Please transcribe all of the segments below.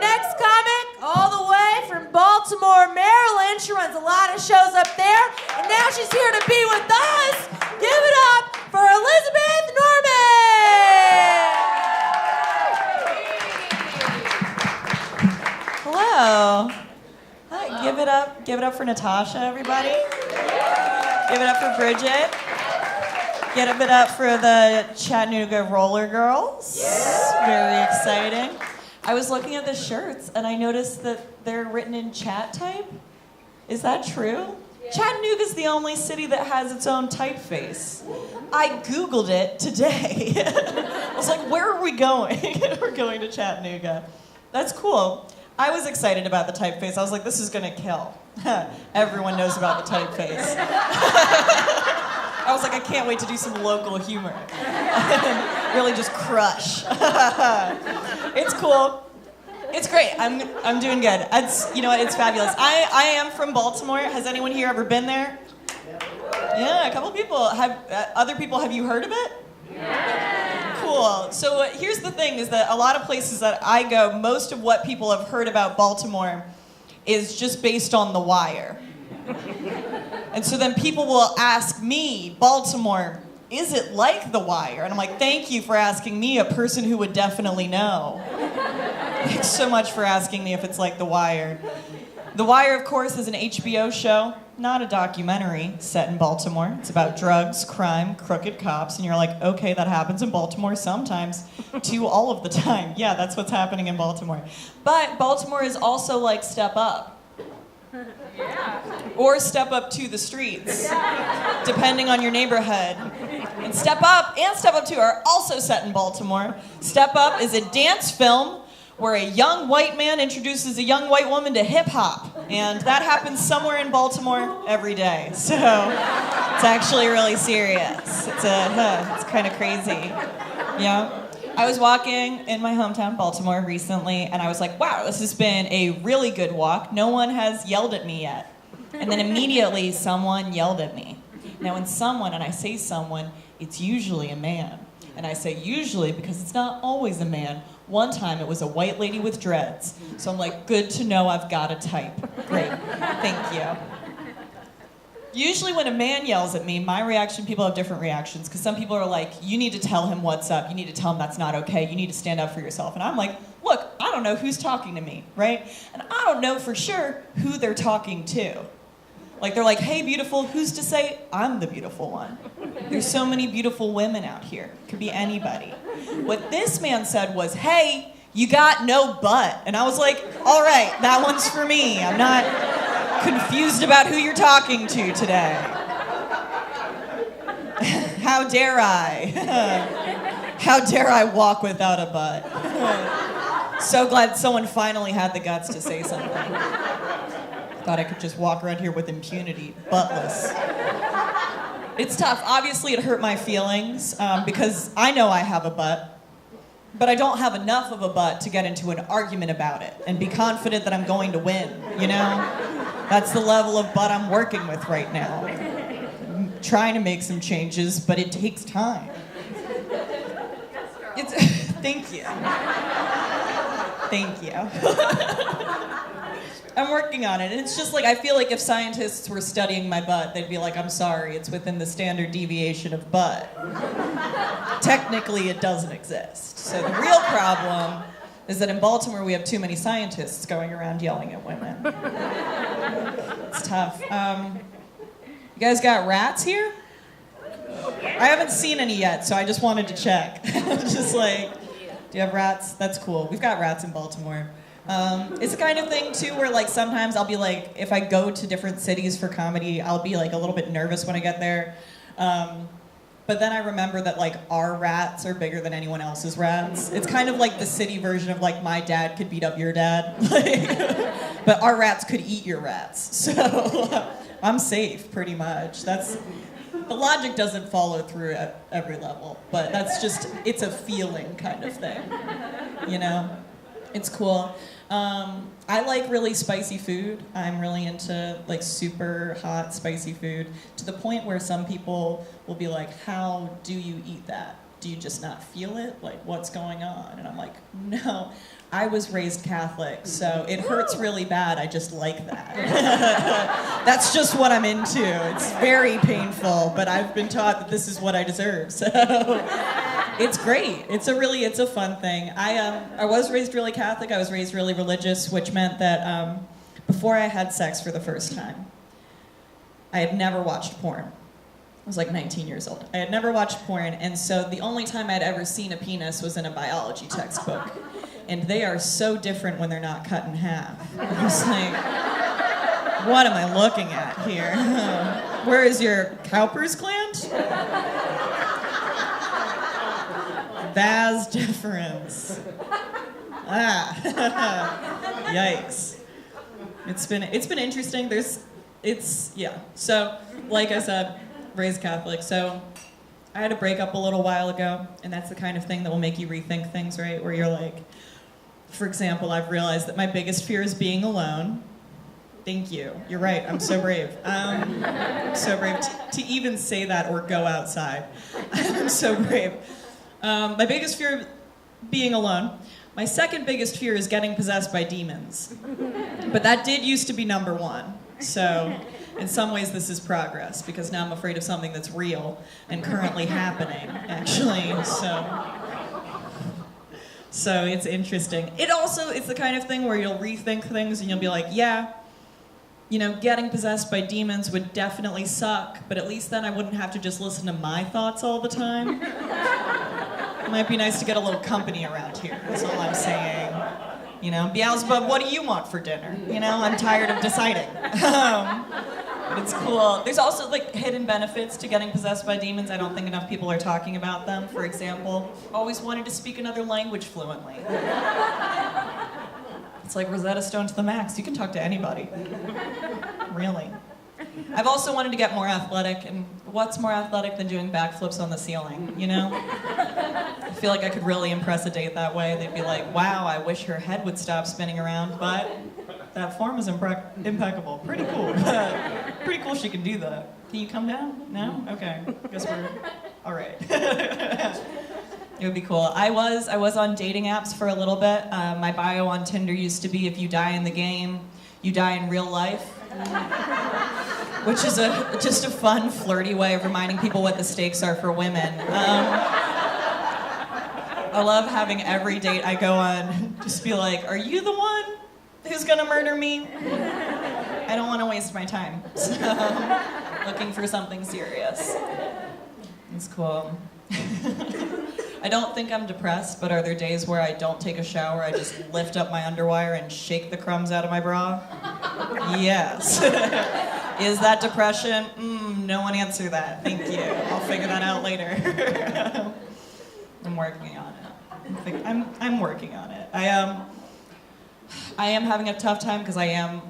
next comic, all the way from Baltimore, Maryland. She runs a lot of shows up there, and now she's here to be with us. Give it up for Elizabeth Norman! Hello. Hi, give it up for Natasha, everybody. Give it up for Bridget. Give it up for the Chattanooga Roller Girls. Very exciting. I was looking at the shirts and I noticed that they're written in chat type. Is that true? Yeah. Chattanooga's the only city that has its own typeface. I Googled it today. I was like, where are we going? We're going to Chattanooga. That's cool. I was excited about the typeface. I was like, this is gonna kill. Everyone knows about the typeface. I was like, I can't wait to do some local humor. Really just crush. It's cool. It's great. I'm doing good. You know what? It's fabulous. I am from Baltimore. Has anyone here ever been there? Yeah, a couple people. Other people, have you heard of it? Yeah. Cool. So here's the thing, is that a lot of places that I go, most of what people have heard about Baltimore is just based on The Wire. And so then people will ask me, Baltimore, is it like The Wire? And I'm like, thank you for asking me, a person who would definitely know. Thanks so much for asking me if it's like The Wire. The Wire, of course, is an HBO show, not a documentary set in Baltimore. It's about drugs, crime, crooked cops, and you're like, okay, that happens in Baltimore sometimes, to all of the time. Yeah, that's what's happening in Baltimore. But Baltimore is also like Step Up. Yeah. Or Step Up to the Streets, depending on your neighborhood. And Step Up and Step Up 2 are also set in Baltimore. Step Up is a dance film where a young white man introduces a young white woman to hip hop. And that happens somewhere in Baltimore every day. So it's actually really serious. It's kind of crazy. Yeah. I was walking in my hometown, Baltimore, recently, and I was like, wow, this has been a really good walk. No one has yelled at me yet. And then immediately someone yelled at me. Now when someone, and I say someone, it's usually a man. And I say usually because it's not always a man. One time it was a white lady with dreads. So I'm like, good to know I've got a type. Great, thank you. Usually when a man yells at me, my reaction, people have different reactions, because some people are like, you need to tell him what's up, you need to tell him that's not okay, you need to stand up for yourself. And I'm like, look, I don't know who's talking to me, right? And I don't know for sure who they're talking to. Like, they're like, hey, beautiful, who's to say I'm the beautiful one? There's so many beautiful women out here. Could be anybody. What this man said was, hey, you got no butt. And I was like, all right, that one's for me. I'm not confused about who you're talking to today. How dare I? How dare I walk without a butt? So glad someone finally had the guts to say something. Thought I could just walk around here with impunity, buttless. It's tough. Obviously, it hurt my feelings because I know I have a butt, but I don't have enough of a butt to get into an argument about it and be confident that I'm going to win, you know? That's the level of butt I'm working with right now. I'm trying to make some changes, but it takes time. Thank you. Thank you. I'm working on it, and it's just like, I feel like if scientists were studying my butt, they'd be like, I'm sorry, it's within the standard deviation of butt. Technically, it doesn't exist. So the real problem is that in Baltimore, we have too many scientists going around yelling at women. It's tough. You guys got rats here? I haven't seen any yet, so I just wanted to check. Just like, do you have rats? That's cool. We've got rats in Baltimore. It's the kind of thing, too, where, like, sometimes I'll be, like, if I go to different cities for comedy, I'll be, like, a little bit nervous when I get there. But then I remember that, like, our rats are bigger than anyone else's rats. It's kind of like the city version of, like, my dad could beat up your dad. But our rats could eat your rats. So I'm safe, pretty much. The logic doesn't follow through at every level. But that's just, it's a feeling kind of thing, you know? It's cool. I like really spicy food. I'm really into like super hot, spicy food, to the point where some people will be like, how do you eat that? do you just not feel it? Like, what's going on? And I'm like, no, I was raised Catholic, so it hurts really bad. I just like that. That's just what I'm into. It's very painful, but I've been taught that this is what I deserve. So it's great. It's a fun thing. I was raised really Catholic. I was raised really religious, which meant that before I had sex for the first time, I had never watched porn. I was like 19 years old. I had never watched porn, and so the only time I'd ever seen a penis was in a biology textbook. And they are so different when they're not cut in half. I was like, what am I looking at here? Where is your Cowper's gland? Vas deferens. Yikes. It's been interesting. So, like I said, raised Catholic. So I had a breakup a little while ago, and that's the kind of thing that will make you rethink things, right? Where you're like, for example, I've realized that my biggest fear is being alone. Thank you. You're right. I'm so brave. So brave to even say that or go outside. I'm so brave. My biggest fear, being alone. My second biggest fear is getting possessed by demons. But that did used to be number one. So in some ways this is progress, because now I'm afraid of something that's real and currently happening, actually. So it's interesting. It's the kind of thing where you'll rethink things and you'll be like, yeah, getting possessed by demons would definitely suck, but at least then I wouldn't have to just listen to my thoughts all the time. It might be nice to get a little company around here, that's all I'm saying. Beelzebub, what do you want for dinner? I'm tired of deciding. But it's cool. There's also hidden benefits to getting possessed by demons. I don't think enough people are talking about them. For example, always wanted to speak another language fluently. It's like Rosetta Stone to the max. You can talk to anybody. Really. I've also wanted to get more athletic, and what's more athletic than doing backflips on the ceiling, I feel like I could really impress a date that way. They'd be like, wow, I wish her head would stop spinning around, but that form is impeccable. Pretty cool. Pretty cool she can do that. Can you come down? No? Okay. Guess we're all right. It would be cool. I was on dating apps for a little bit. My bio on Tinder used to be, if you die in the game, you die in real life. Which is just a fun, flirty way of reminding people what the stakes are for women. I love having every date I go on just be like, are you the one who's gonna murder me? I don't want to waste my time. So, looking for something serious. It's cool. I don't think I'm depressed, but are there days where I don't take a shower, I just lift up my underwire and shake the crumbs out of my bra? Yes. Is that depression? No one answer that. Thank you. I'll figure that out later. I'm working on it. I'm working on it. I am having a tough time because I am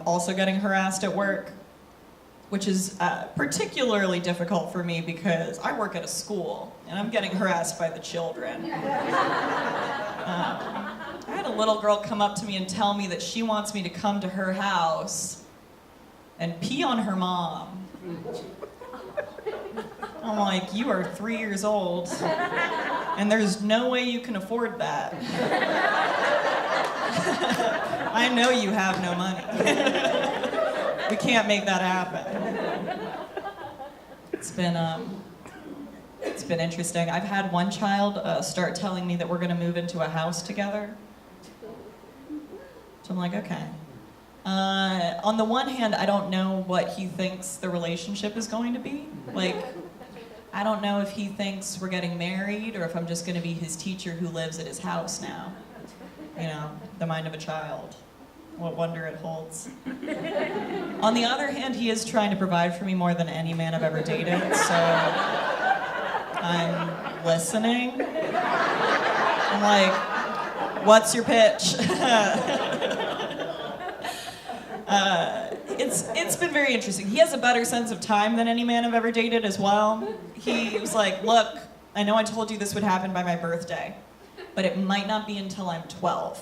also getting harassed at work, which is particularly difficult for me because I work at a school and I'm getting harassed by the children. I had a little girl come up to me and tell me that she wants me to come to her house and pee on her mom. I'm like, you are 3 years old and there's no way you can afford that. I know you have no money. We can't make that happen. It's been interesting. I've had one child start telling me that we're going to move into a house together. So I'm like, okay. On the one hand, I don't know what he thinks the relationship is going to be. Like, I don't know if he thinks we're getting married or if I'm just going to be his teacher who lives at his house now. The mind of a child. What wonder it holds. On the other hand, he is trying to provide for me more than any man I've ever dated, so I'm listening. I'm like, what's your pitch? It's been very interesting. He has a better sense of time than any man I've ever dated as well. He was like, look, I know I told you this would happen by my birthday, but it might not be until I'm 12,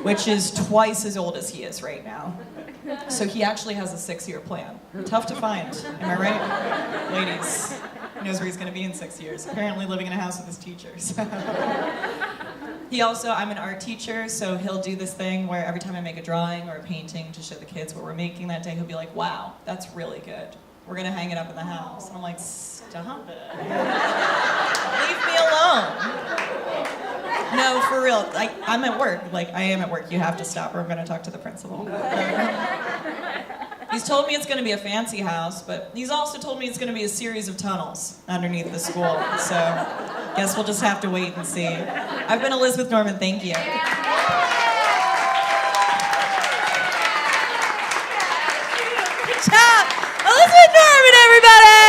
which is twice as old as he is right now. So he actually has a 6-year plan. Tough to find, am I right? Ladies, knows where he's going to be in 6 years. Apparently living in a house with his teachers. I'm an art teacher, so he'll do this thing where every time I make a drawing or a painting to show the kids what we're making that day, he'll be like, wow, that's really good. We're going to hang it up in the house. And I'm like, stop it. Leave me alone. No, for real. I'm at work. I am at work. You have to stop or I'm going to talk to the principal. He's told me it's going to be a fancy house, but he's also told me it's going to be a series of tunnels underneath the school. So, guess we'll just have to wait and see. I've been Elizabeth Norman. Thank you. Good job. Elizabeth Norman, everybody!